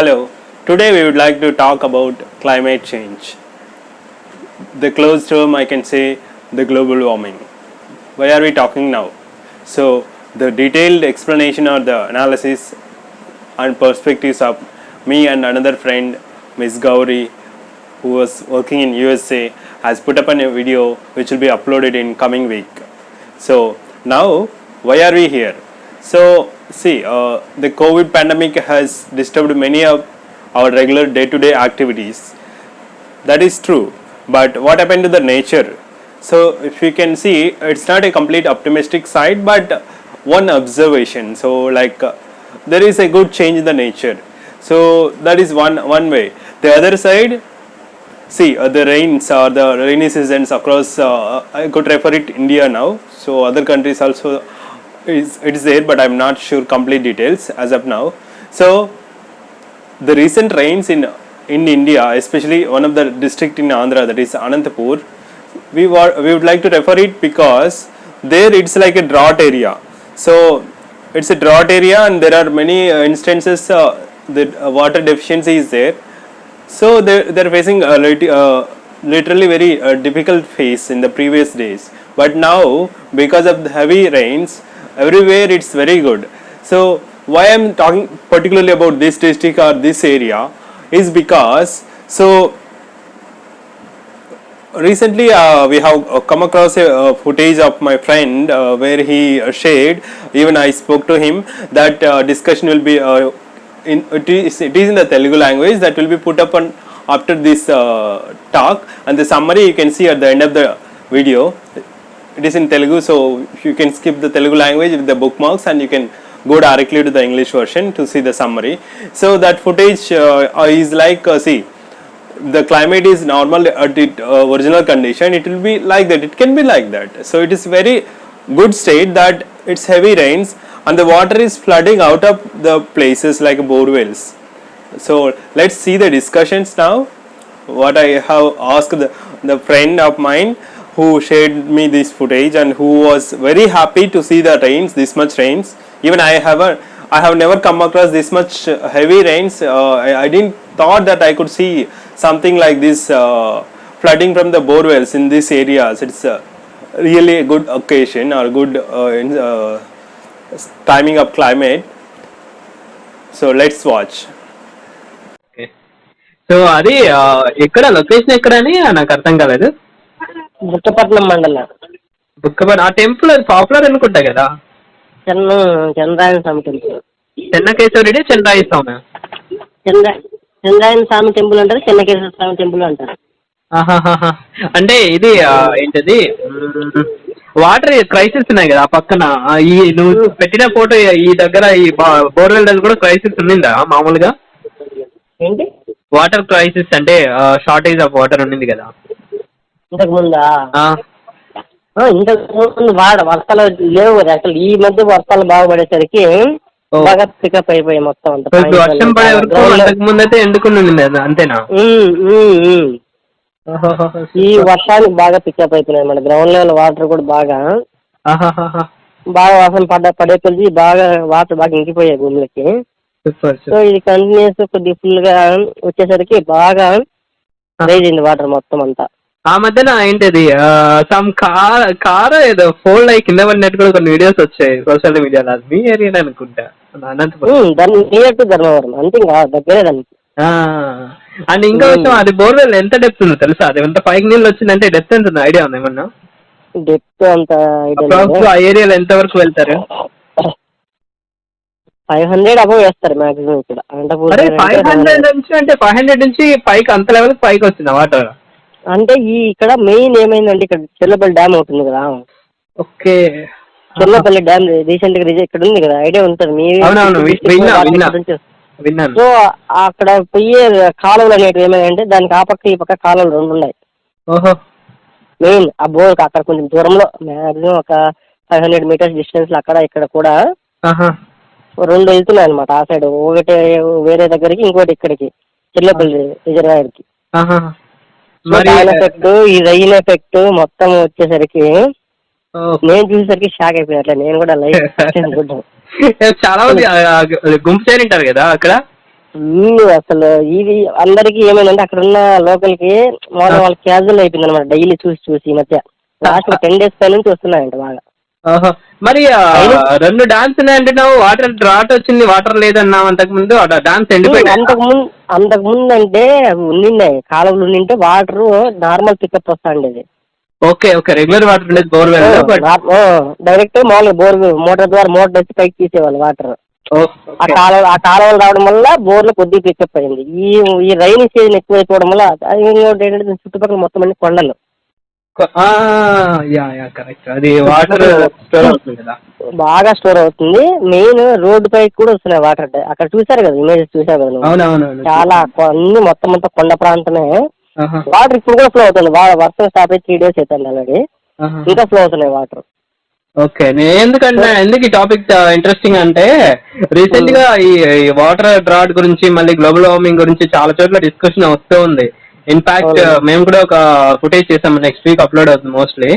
Hello, today we would like to talk about climate change. The closed term I can say the global warming. Why are we talking now? So, the detailed explanation or the analysis and perspectives of me and another friend, Miss Gauri, who was working in USA, has put up a video which will be uploaded in coming week. So, now why are we here? So, see, the COVID pandemic has disturbed many of our regular day-to-day activities. That is true, but what happened to the nature? So, if you can see, it's not a complete optimistic side, but one observation. So, there is a good change in the nature. So, that is one way. The other side, see, the rains or the rainy seasons across, I could refer it India now. So, other countries also it is there, but I'm not sure complete details as of now. So, the recent rains in India, especially one of the district in Andhra, that is Anantapur, we would like to refer it because there it's like a drought area. So it's a drought area, and there are many instances that water deficiency is there. So they're facing literally very difficult phase in the previous days. But now, because of the heavy rains, everywhere it's very good. So why I'm talking particularly about this district or this area is because recently we have come across a footage of my friend where he shared, even I spoke to him, that discussion will be it is in the Telugu language that will be put up on after this talk, and the summary you can see at the end of the video. It is in Telugu, so you can skip the Telugu language with the bookmarks and you can go directly to the English version to see the summary. So that footage is like, see, the climate is normal at its original condition, it will be like that, it can be like that. So it is very good state that it's heavy rains and the water is flooding out of the places like bore wells. So let's see the discussions now. What I have asked the friend of mine who shared me this footage and who was very happy to see the rains, this much rains. Even I have never come across this much heavy rains. I didn't thought that I could see something like this flooding from the bore wells in these areas. It's really a good occasion or good timing of climate. So let's watch. So అది ఎక్కడ location ఎక్కడ అని నాకు అర్థం కాలేదు. బుక్కపట్నం మండలం. బుక్కపట్నం ఆ temple అది పాపులర్ అనుకుంటా కదా. చంద్రాయణ స్వామి టెంపుల్. చెన్నకేశ్వరుడి చంద్రాయ స్వామి. చంద్రాయణ స్వామి టెంపుల్ అంటారు, చెన్నకేశ్వర స్వామి టెంపుల్ అంటారు. అంటే ఇది ఏంటది వాటర్ క్రైసిస్ ఉన్నాయి కదా ఆ పక్కన. ఈ నువ్వు పెట్టిన ఫోటో ఈ దగ్గర ఈ బోర్వెల్ దగ్గర కూడా క్రైసిస్ ఉండిందా మామూలుగా? ఏంటి వాటర్ క్రైసిస్ అంటే షార్టేజ్ ఆఫ్ వాటర్ ఉండింది కదా ఇంతకు ముందా? ఇంతకు ముందు వర్షాలు లేవు కదా అసలు. ఈ మధ్య వర్షాలు బాగా పడేసరికి బాగా పికప్ అయిపోయాయి మొత్తం అంతా. వర్షం పడే వరకు అంతకు ముందు అయితే ఎండుకుని ఉండింది అంతేనా? ఈ వర్షానికి బాగా పికప్ అయిపోయినాయి. మన గ్రౌండ్ లెవెల్ వాటర్ కూడా బాగా వర్షం పడే కొద్ది బాగా వాటర్ బాగా ఇంకిపోయాయి భూములకి. సో ఇది కంటిన్యూస్ కొద్దిగా ఫుల్ గా వచ్చేసరికి బాగా రైజ్ అయింది వాటర్ మొత్తం అంతా. ఆ మధ్యన ఏంటిది సమ్ కార్ ఏదో ఫోల్డ్ అయ్యి కింద పడినట్టు కూడా కొన్ని వీడియోస్ వచ్చాయి సోషల్ మీడియాలో. మీ ఏరియా అనుకుంటా దాన్ని నియర్ టు ధర్మవరం అంతే, ఇంకా దగ్గరే దానికి. అండ్ ఇంకా విషయం, అది బోర్వెల్ ఎంత డెప్త్ ఉందో తెలుసా? అది ఎంత పైకి నీళ్ళు వచ్చిందంటే డెప్త్ ఎంత ఉంది ఐడియా ఉంది ఏమన్నా? డెప్త్ అంత ఆ ఏరియాలో ఎంత వరకు వెళ్తారు? 500 అబౌవ్ వేస్తారు మాక్సిమం ఇక్కడ. 500 నుంచి పైకి అంత లెవెల్ పైకి వచ్చింది వాటర్. అంటే ఇక్కడ మెయిన్ ఏమైందంటే ఇక్కడ చెర్లపల్లి డ్యామ్ అవుతుంది కదా. ఓకే, చెర్లపల్లి డ్యామ్ రీసెంట్ గా ఇక్కడ ఉంది కదా, ఐడియా ఉంటుంది మీ. సో అక్కడ పోయే కాలువలు అనేటివి ఏమైందంటే దానికి ఆ పక్క ఈ పక్క కాలువలు 2 ఉన్నాయి. మెయిన్ ఆ బోర్ అక్కడ కొంచెం దూరంలో మాక్సిమం ఒక 500 మీటర్స్ డిస్టెన్స్ లో అక్కడ ఇక్కడ కూడా 2 వెళ్తున్నాయి అనమాట. ఆ సైడ్ ఒకటి వేరే దగ్గరికి, ఇంకోటి ఇక్కడికి చెర్లపల్లి రిజర్వాయర్ కి. దాని ఎఫెక్ట్, ఈ రైన్ ఎఫెక్ట్ మొత్తం వచ్చేసరికి నేను చూసేసరికి షాక్ అయిపోయారు. నేను కూడా లైఫ్ చాలా మంది గుంపు చేరింటారు కదా అక్కడ. అసలు ఇది అందరికి ఏమైందంటే అక్కడ ఉన్న లోకల్ కి వాళ్ళ క్యాజువల్ అయిపోయింది అనమాట, డైలీ చూసి చూసి ఈ మధ్య లాస్ట్ 10 days పై నుంచి వస్తున్నాయంట బాగా. మరి 2 డ్యామ్స్ ఉన్నాయంటున్నావు, వాటర్ డ్రాట్ వచ్చింది, వాటర్ లేదన్నావు అంతకు ముందు, డ్యామ్స్ ఎండిపోయి. అంతకు ముందు అంటే ఉండిండే కాలువలు ఉండింటే వాటర్ నార్మల్ పికప్ వస్తా ఉండేది. ఓకే ఓకే, రెగ్యులర్ వాటర్ ఉండేది బోర్వెల్, డైరెక్ట్ మామూలుగా బోర్ మోటార్ ద్వారా మోటార్ వచ్చి పైకి తీసేవాళ్ళు వాటర్. ఆ కాలువలు రావడం వల్ల బోర్లు కొద్దిగా పికప్ అయింది. ఈ రైనీ సీజన్ ఎక్కువైపోవడం వల్ల ఇంకోటి ఏంటంటే చుట్టుపక్కల మొత్తం అన్ని కొండలు అది వాటర్ స్టోర్ అవుతుంది కదా, బాగా స్టోర్ అవుతుంది. మెయిన్ రోడ్డు పైకి కూడా వస్తున్నాయి వాటర్. అక్కడ చూసారు కదా, ఇమేజెస్ చూసారు కదా, అవునవును, చాలా అన్ని మొత్తం కొండ ప్రాంతమే. వాటర్ ఇప్పుడు కూడా ఫ్లో అవుతుంది, వర్షం స్టాప్ అయ్యి 3 days అవుతుంది ఆల్రెడీ, ఇంకా ఫ్లో అవుతున్నాయి వాటర్. ఓకే, నేను ఎందుకు ఈ టాపిక్ ఇంట్రెస్టింగ్ అంటే రీసెంట్ గా ఈ వాటర్ డ్రాట్ గురించి మళ్ళీ గ్లోబల్ వార్మింగ్ గురించి చాలా చోట్ల డిస్కషన్ వస్తూ ఉంది. ఇన్ఫాక్ట్ మేము కూడా ఒక ఫుటేజ్ చేసాము, నెక్స్ట్ వీక్ అప్లోడ్ అవుతుంది మోస్ట్లీ.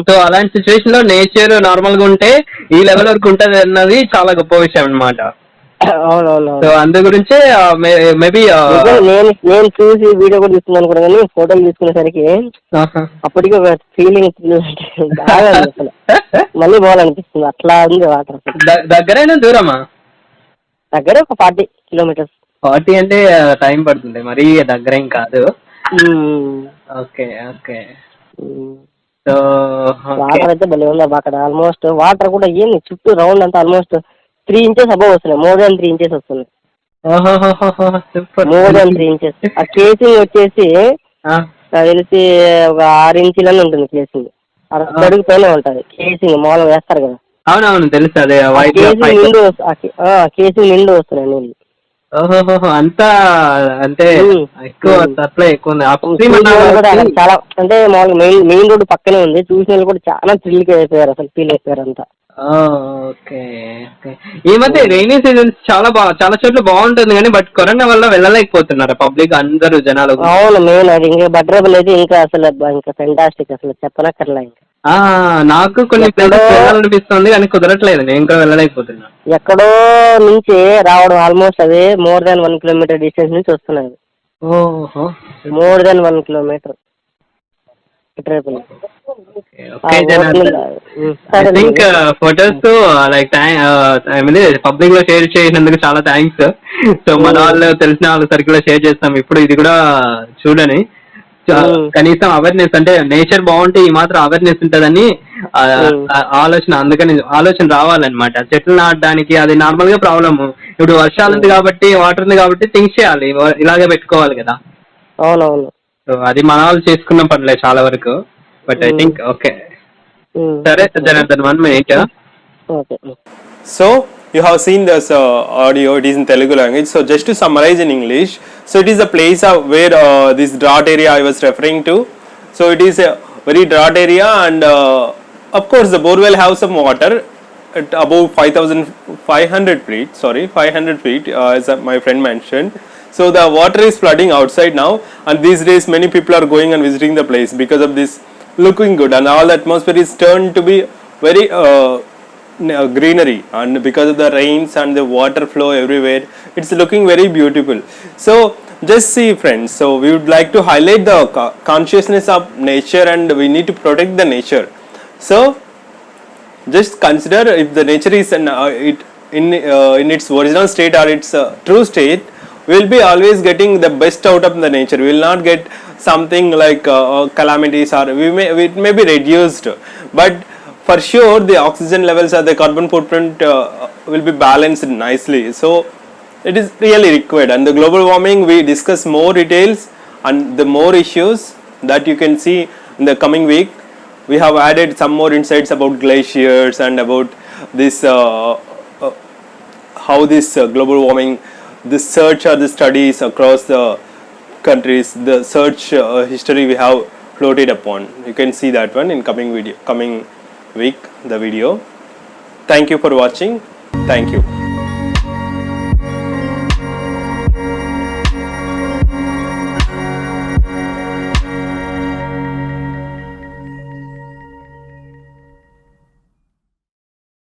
సో అలాంటి సిచ్యువేషన్ లో నేచర్ నార్మల్ గా ఉంటే ఈ లెవెల్ వరకు ఉంటది అన్నది చాలా గొప్ప విషయం అన్నమాట. సో అందు గురించే మేబీ నేను చూసి వీడియో కూడా తీసుకున్నాను కూడా, కానీ ఫోటోలు తీసుకునేసరికి అప్పటికి ఒక ఫీలింగ్ బాగా అసలు మళ్ళీ పోవాలనిపిస్తుంది, అట్లా ఉంది వాటర్. దగ్గరైనా దూరమా? దగ్గర ఒక 40 kilometers. 40 అంటే టైం పడుతుంది, మరీ దగ్గరేం కాదు. ఓకే ఓకే, సో వాటర్ అయితే భలే ఉంది అక్కడ. ఆల్మోస్ట్ వాటర్ కూడా ఏంది చుట్టూ రౌండ్ అంతా ఆల్మోస్ట్ 3 inches అబౌవ్ వస్తున్నాయి, మోర్ దాన్ 3 inches వస్తుంది, మోర్ దాన్ 3 inches. ఆ కేసింగ్ వచ్చేసి తెలిసి ఒక 6 inches ఉంటుంది కేసింగ్, అడుగు పైన ఉంటది కేసింగ్, మామూలుగా వేస్తారు కదా. అవునవును తెలుసు, అదే కేసింగ్ నిండు వస్తున్నాయి నీళ్ళు. అంతా అంటే ఎక్కువ సప్లై ఎక్కువ ఉంది చాలా. అంటే మామూలుగా మెయిన్ రోడ్ పక్కనే ఉంది, చూసిన వాళ్ళు కూడా చాలా థ్రిల్ అయిపోయారు, అసలు ఫీల్ అయిపోయారు అంతా. ఓకే ఓకే, ఈ మధ్య రైనీ సీజన్ చాలా చోట్ల బాగుంటుంది కానీ బట్ కరోనా వల్ల వెళ్ళలేకపోతున్నారు పబ్లిక్ అందరూ జనాలు. అవును, మెయిన్ అది ఇంకా బడ్రబుల్ అయితే ఇంకా అసలు ఇంకా ఫెంటాస్టిక్, అసలు చెప్పనక్కర్లే. ఇంకా నాకు కొన్ని ప్లేసెస్ అనిపిస్తుంది కానీ కుదరట్లేదు, నేను కూడా వెళ్ళలేకపోతున్నా. ఎక్కడో నుంచి రావడం ఆల్మోస్ట్ అదే మోర్ దాన్ 1 kilometer డిస్టెన్స్ నుంచి వస్తున్నది. More than 1 kilometer photos like public లో షేర్ చేసినందుకు చాలా థ్యాంక్స్. సో మన వాళ్ళు తెలిసిన వాళ్ళ సర్కిల్ లో షేర్ చేస్తాం. ఇప్పుడు ఇది కూడా చూడని కనీసం అవేర్నెస్, అంటే నేచర్ బాగుంటే ఈ మాత్రం అవేర్నెస్ ఉంటుందని ఆలోచన, అందుకని ఆలోచన రావాలన్నమాట. చెట్లు నాటడానికి అది నార్మల్ గా ప్రాబ్లమ్. ఇప్పుడు వర్షాలు ఉంది కాబట్టి, వాటర్ ఉంది కాబట్టి థింక్ చేయాలి, ఇలాగే పెట్టుకోవాలి కదా. అవునవును, సో అది మన వాళ్ళు చేసుకున్న పనిలే చాలా వరకు. బట్ ఐ థింక్ ఓకే, సరే Janardhan, 1 minute. So you have seen this audio, it is in Telugu language. So just to summarize in English, so it is a place where this drought area I was referring to. So it is a very drought area, and of course the borewell have some water at above 5,500 feet. Sorry, 500 feet, as my friend mentioned. So the water is flooding outside now, and these days many people are going and visiting the place because of this looking good, and all the atmosphere is turned to be very greenery, and because of the rains and the water flow everywhere, it's looking very beautiful. So just see friends, so we would like to highlight the consciousness of nature, and we need to protect the nature. So just consider, if the nature is in its original state or its true state, we will be always getting the best out of the nature. We will not get something like calamities, or it may be reduced, but for sure the oxygen levels or the carbon footprint will be balanced nicely. So it is really required, and the global warming we discuss more details and the more issues that you can see in the coming week. We have added some more insights about glaciers and about this how this global warming, the search or the studies across the countries, the search history we have floated upon. You can see that one in coming week, the video. Thank you for watching. Thank you.